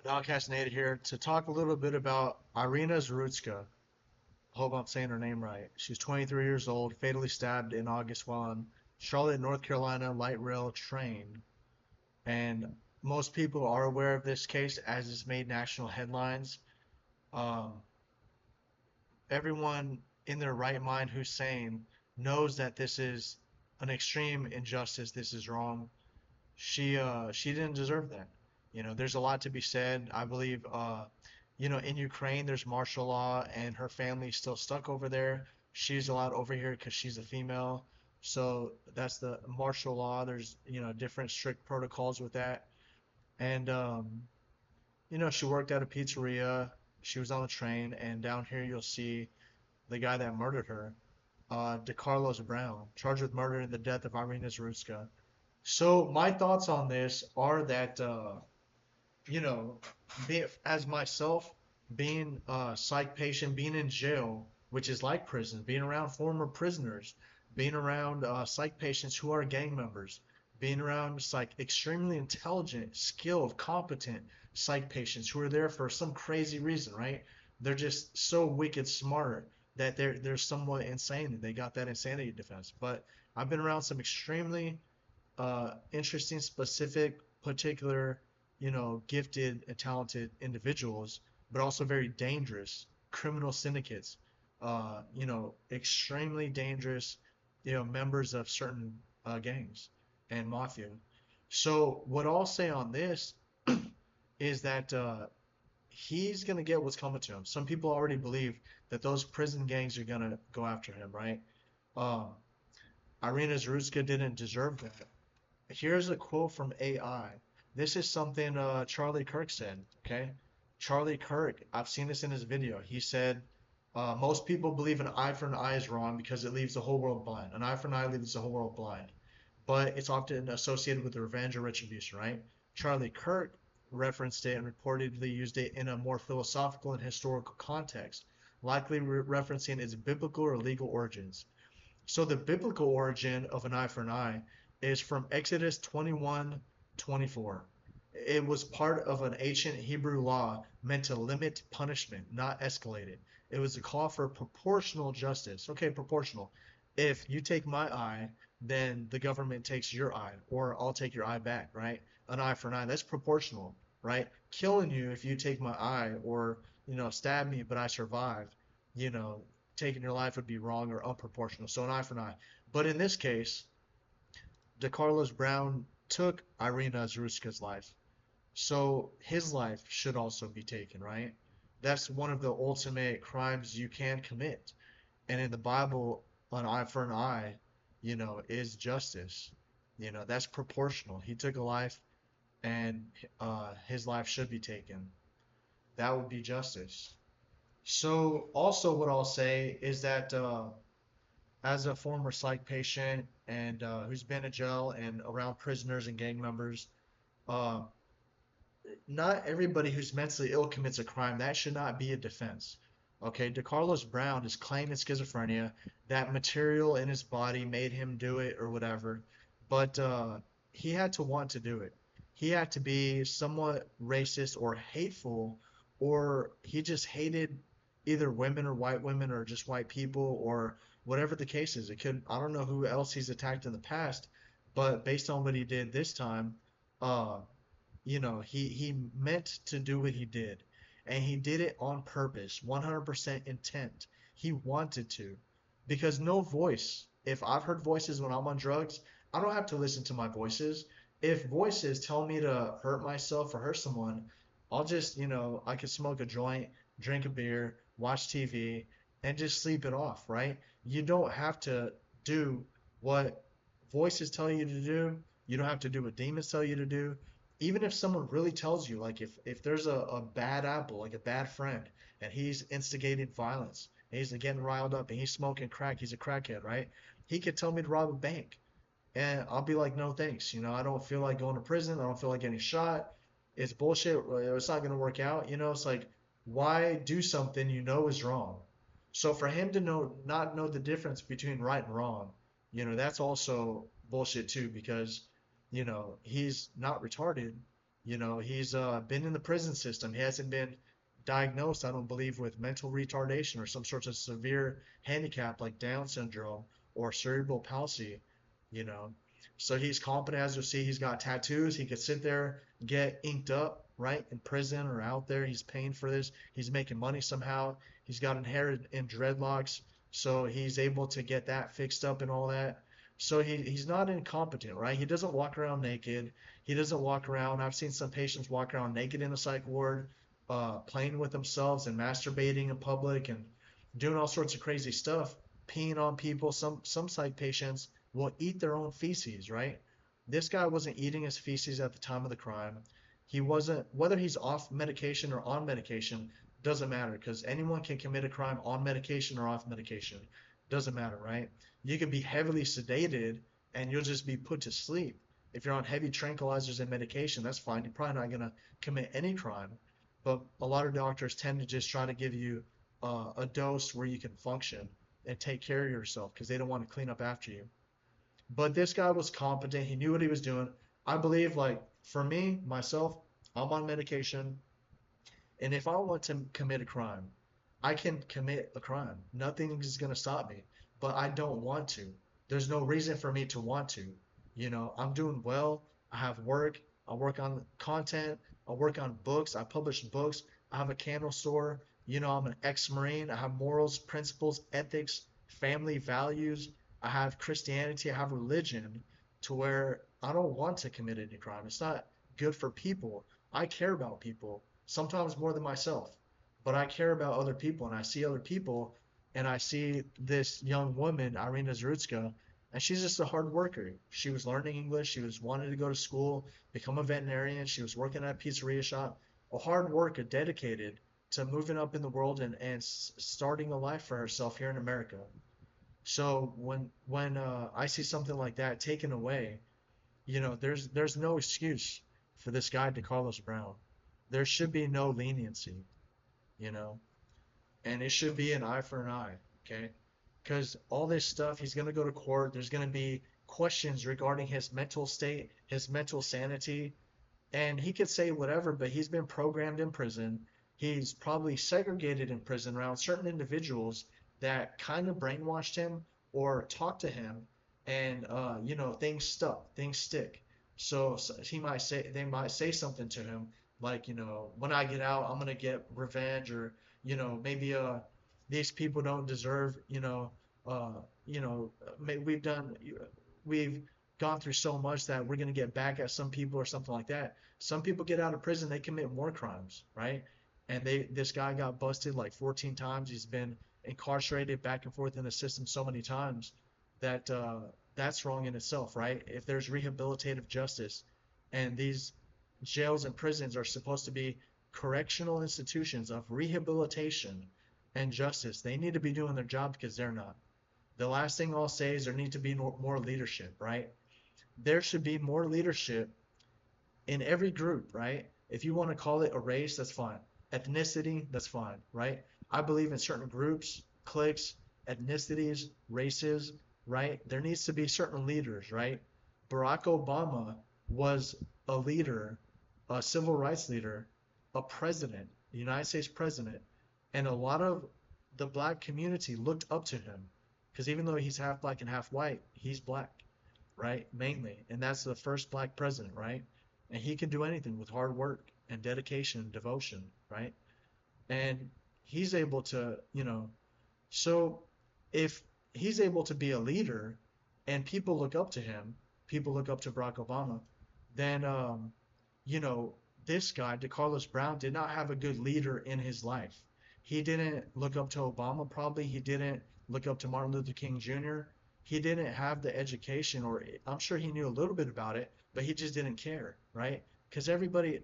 Outcast Nate here to talk a little bit about Iryna Zarutska. Hope I'm saying her name right. She's 23 years old, fatally stabbed in August while on Charlotte, North Carolina light rail train. And most people are aware of this case as it's made national headlines. Um, Everyone in their right mind who's sane knows that this is an extreme injustice. This is wrong. She didn't deserve that. There's a lot to be said. I believe in Ukraine there's martial law and her family's still stuck over there. She's allowed over here because she's a female. So that's the martial law. There's different strict protocols with that. And she worked at a pizzeria. She was on the train, and down here you'll see the guy that murdered her, DeCarlos Brown, charged with murder in the death of Iryna Zarutska. So my thoughts on this are that you know, as myself being a psych patient, being in jail, which is like prison, being around former prisoners, being around psych patients who are gang members, being around psych extremely intelligent, skilled, competent psych patients who are there for some crazy reason, right? They're just so wicked smart that they're somewhat insane. They got that insanity defense. But I've been around some extremely interesting, specific, particular, gifted and talented individuals, but also very dangerous criminal syndicates, extremely dangerous, members of certain gangs and mafia. So what I'll say on this is that he's gonna get what's coming to him. Some people already believe that those prison gangs are gonna go after him, right? Um, Iryna Zarutska didn't deserve that. Here's a quote from AI. This is something Charlie Kirk said. Okay, Charlie Kirk. I've seen this in his video. He said most people believe an eye for an eye is wrong because it leaves the whole world blind. An eye for an eye leaves the whole world blind, but it's often associated with revenge or retribution, right? Charlie Kirk referenced it and reportedly used it in a more philosophical and historical context, likely referencing its biblical or legal origins. So the biblical origin of an eye for an eye is from Exodus 21:24. It was part of an ancient Hebrew law meant to limit punishment, not escalate it. It was a call for proportional justice. Okay, proportional. If you take my eye, then the government takes your eye, or I'll take your eye back, right? An eye for an eye. That's proportional, right? Killing you if you take my eye, or stab me but I survive, you know, taking your life would be wrong or unproportional. So an eye for an eye. But in this case, DeCarlos Brown took Iryna Zarutska's life. So his life should also be taken, right? That's one of the ultimate crimes you can commit. And in the Bible, an eye for an eye, is justice. That's proportional. He took a life and his life should be taken. That would be justice. So also what I'll say is that as a former psych patient and who's been in jail and around prisoners and gang members, uh, not everybody who's mentally ill commits a crime. That should not be a defense. Okay, DeCarlos Brown is claiming schizophrenia. That material in his body made him do it or whatever, but he had to want to do it. He had to be somewhat racist or hateful, or he just hated either women or just white people or whatever the case is. It could, I don't know who else he's attacked in the past, but based on what he did this time, uh, he meant to do what he did, and he did it on purpose, 100% intent. He wanted to, because no voice. If I've heard voices when I'm on drugs, I don't have to listen to my voices. If voices tell me to hurt myself or hurt someone, I'll just, I could smoke a joint, drink a beer, watch TV, and just sleep it off, right? You don't have to do what voices tell you to do. You don't have to do what demons tell you to do. Even if someone really tells you, like if there's a bad apple, like a bad friend, and he's instigating violence, and he's getting riled up, and he's smoking crack, he's a crackhead, right? He could tell me to rob a bank, and I'll be like, no thanks. I don't feel like going to prison. I don't feel like getting shot. It's bullshit. It's not gonna work out. It's like, why do something you know is wrong? So for him to not know the difference between right and wrong, that's also bullshit too, because he's not retarded. He's been in the prison system. He hasn't been diagnosed, I don't believe, with mental retardation or some sort of severe handicap like Down syndrome or cerebral palsy, you know. So he's competent, as you'll see. He's got tattoos. He could sit there, get inked up, right, in prison or out there. He's paying for this. He's making money somehow. He's got inherited in dreadlocks, so he's able to get that fixed up and all that. So he's not incompetent, right? He doesn't walk around naked. He doesn't walk around. I've seen some patients walk around naked in a psych ward, playing with themselves and masturbating in public and doing all sorts of crazy stuff, peeing on people. Some psych patients will eat their own feces, right? This guy wasn't eating his feces at the time of the crime. He wasn't, whether he's off medication or on medication, doesn't matter because anyone can commit a crime on medication or off medication. Doesn't matter, right? You could be heavily sedated and you'll just be put to sleep. If you're on heavy tranquilizers and medication, that's fine. You're probably not going to commit any crime. But a lot of doctors tend to just try to give you a dose where you can function and take care of yourself because they don't want to clean up after you. But this guy was competent. He knew what he was doing. I believe, like, for me, myself, I'm on medication. And if I want to commit a crime, I can commit a crime. Nothing is going to stop me. But I don't want to. There's no reason for me to want to. I'm doing well. I have work. I work on content. I work on books. I publish books. I have a candle store. I'm an ex-Marine. I have morals, principles, ethics, family values. I have Christianity. I have religion to where I don't want to commit any crime. It's not good for people. I care about people sometimes more than myself. But I care about other people, and I see other people, and I see this young woman, Iryna Zarutska, and she's just a hard worker. She was learning English. She was wanting to go to school, become a veterinarian. She was working at a pizzeria shop. A hard worker, dedicated to moving up in the world and starting a life for herself here in America. So when I see something like that taken away, there's no excuse for this guy to Carlos Brown. There should be no leniency, you know, and it should be an eye for an eye, okay? Because all this stuff, he's going to go to court. There's going to be questions regarding his mental state, his mental sanity, and he could say whatever, but he's been programmed in prison. He's probably segregated in prison around certain individuals that kind of brainwashed him or talked to him, and things stuck, things stick. So they might say something to him like, when I get out, I'm gonna get revenge, or maybe these people don't deserve, uh, we've done, we've gone through so much that we're gonna get back at some people or something like that. Some people get out of prison, they commit more crimes, right? And this guy got busted like 14 times. He's been incarcerated back and forth in the system so many times that that's wrong in itself, right? If there's rehabilitative justice, and these jails and prisons are supposed to be correctional institutions of rehabilitation and justice, they need to be doing their job because they're not. The last thing I'll say is there need to be more leadership, right? There should be more leadership in every group, right? If you want to call it a race, that's fine. Ethnicity, that's fine, right? I believe in certain groups, cliques, ethnicities, races, right? There needs to be certain leaders, right? Barack Obama was a leader, a civil rights leader, a president, the United States president, and a lot of the black community looked up to him because even though he's half black and half white, he's black, right? Mainly. And that's the first black president, right? And he can do anything with hard work and dedication and devotion, right? And he's able to, so if he's able to be a leader and people look up to him, people look up to Barack Obama, then, you know, this guy, DeCarlos Brown, did not have a good leader in his life. He didn't look up to Obama, probably. He didn't look up to Martin Luther King Jr. He didn't have the education, or I'm sure he knew a little bit about it, but he just didn't care, right? Because everybody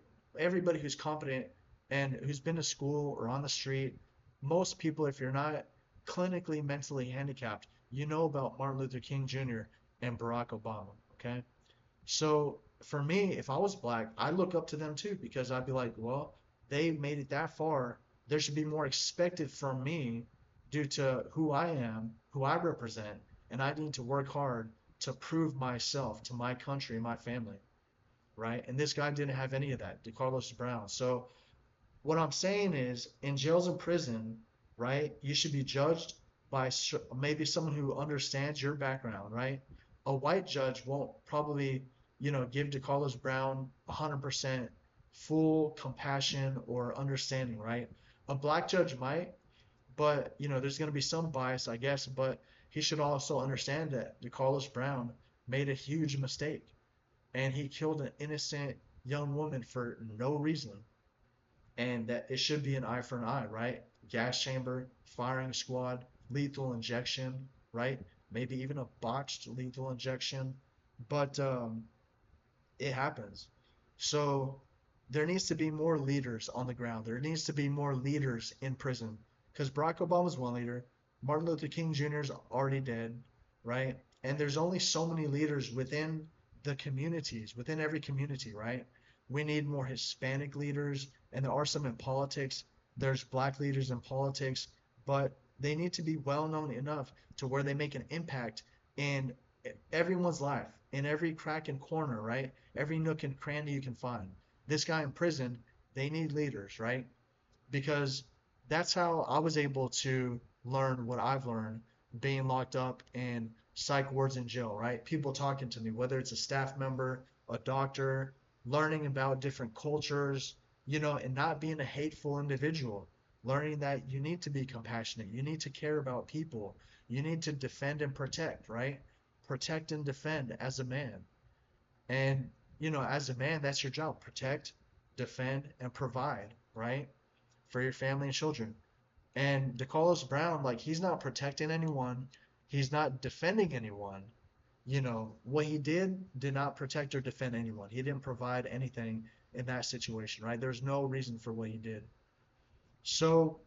who's competent and who's been to school or on the street, most people, if you're not clinically mentally handicapped, you know about Martin Luther King Jr. and Barack Obama, okay? So for me, if I was black, I look up to them too because I'd be like, well, they made it that far. There should be more expected from me due to who I am, who I represent, and I need to work hard to prove myself to my country, my family. right? And this guy didn't have any of that, DeCarlos Brown. So what I'm saying is, in jails and prison, right, you should be judged by maybe someone who understands your background, right? A white judge won't probably, give DeCarlos Brown 100% full compassion or understanding, right? A black judge might, but there's going to be some bias, I guess, but he should also understand that DeCarlos Brown made a huge mistake and he killed an innocent young woman for no reason, and that it should be an eye for an eye, right? Gas chamber, firing squad, lethal injection, right? Maybe even a botched lethal injection, but it happens. So there needs to be more leaders on the ground. There needs to be more leaders in prison because Barack Obama's one leader. Martin Luther King Jr. is already dead, right? And there's only so many leaders within the communities, within every community, right? We need more Hispanic leaders, and there are some in politics. There's black leaders in politics, but they need to be well known enough to where they make an impact in everyone's life, in every crack and corner, right? Every nook and cranny you can find. This guy in prison, they need leaders, right? Because that's how I was able to learn what I've learned being locked up in psych wards in jail, right? People talking to me, whether it's a staff member, a doctor, learning about different cultures, and not being a hateful individual. Learning that you need to be compassionate, you need to care about people, you need to defend and protect, right? Protect and defend as a man. And, as a man, that's your job. Protect, defend, and provide, right? For your family and children. And DeCarlos Brown, like, he's not protecting anyone. He's not defending anyone. What he did not protect or defend anyone. He didn't provide anything in that situation, right? There's no reason for what he did. So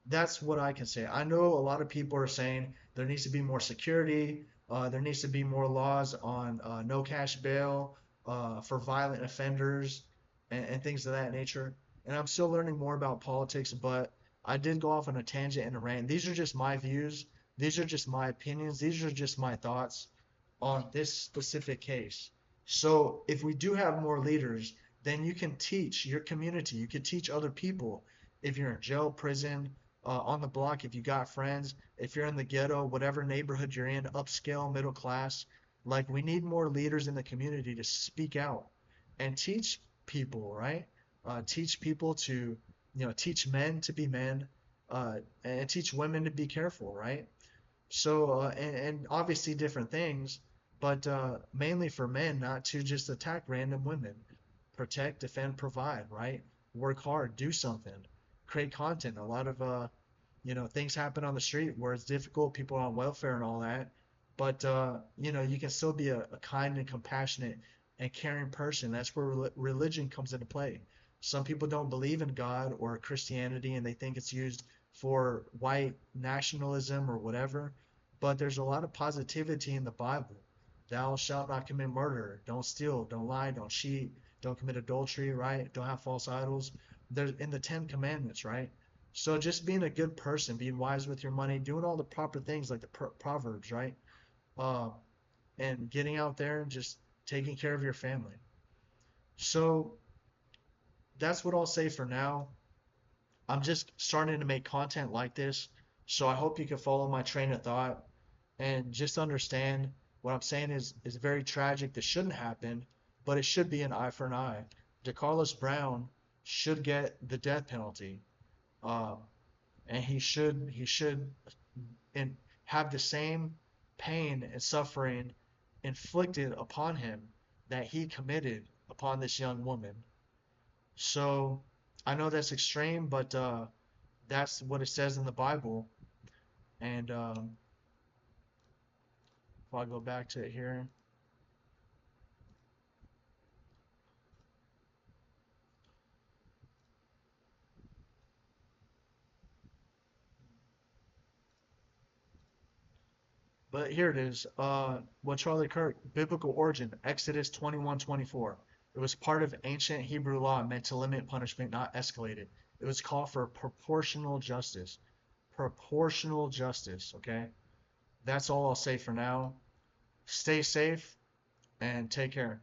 that's what I can say. I know a lot of people are saying there needs to be more security. There needs to be more laws on no cash bail for violent offenders and things of that nature. And I'm still learning more about politics, but I did go off on a tangent and a rant. These are just my views. These are just my opinions. These are just my thoughts on this specific case. So if we do have more leaders, then you can teach your community. You can teach other people. If you're in jail, prison, on the block, if you got friends, if you're in the ghetto, whatever neighborhood you're in, upscale, middle class, like we need more leaders in the community to speak out and teach people, right? Teach people to, teach men to be men, and teach women to be careful, right? So, and obviously different things, but mainly for men not to just attack random women. Protect, defend, provide, right? Work hard, do something, create content. A lot of, things happen on the street where it's difficult, people are on welfare and all that. But, you can still be a kind and compassionate and caring person. That's where religion comes into play. Some people don't believe in God or Christianity and they think it's used for white nationalism or whatever. But there's a lot of positivity in the Bible. Thou shalt not commit murder. Don't steal. Don't lie. Don't cheat. Don't commit adultery, right? Don't have false idols. There's in the Ten Commandments, right? So just being a good person, being wise with your money, doing all the proper things like the Proverbs, right? Uh, and getting out there and just taking care of your family. So that's what I'll say for now. I'm just starting to make content like this, so I hope you can follow my train of thought and just understand what I'm saying is very tragic. This shouldn't happen, but it should be an eye for an eye. DeCarlos Brown should get the death penalty, uh, and he should and have the same pain and suffering inflicted upon him that he committed upon this young woman. So I know that's extreme, but that's what it says in the Bible. And if I go back to it here, but here it is. What Charlie Kirk, biblical origin, Exodus 21:24. It was part of ancient Hebrew law meant to limit punishment, not escalate it. It was called for proportional justice. Proportional justice, okay? That's all I'll say for now. Stay safe and take care.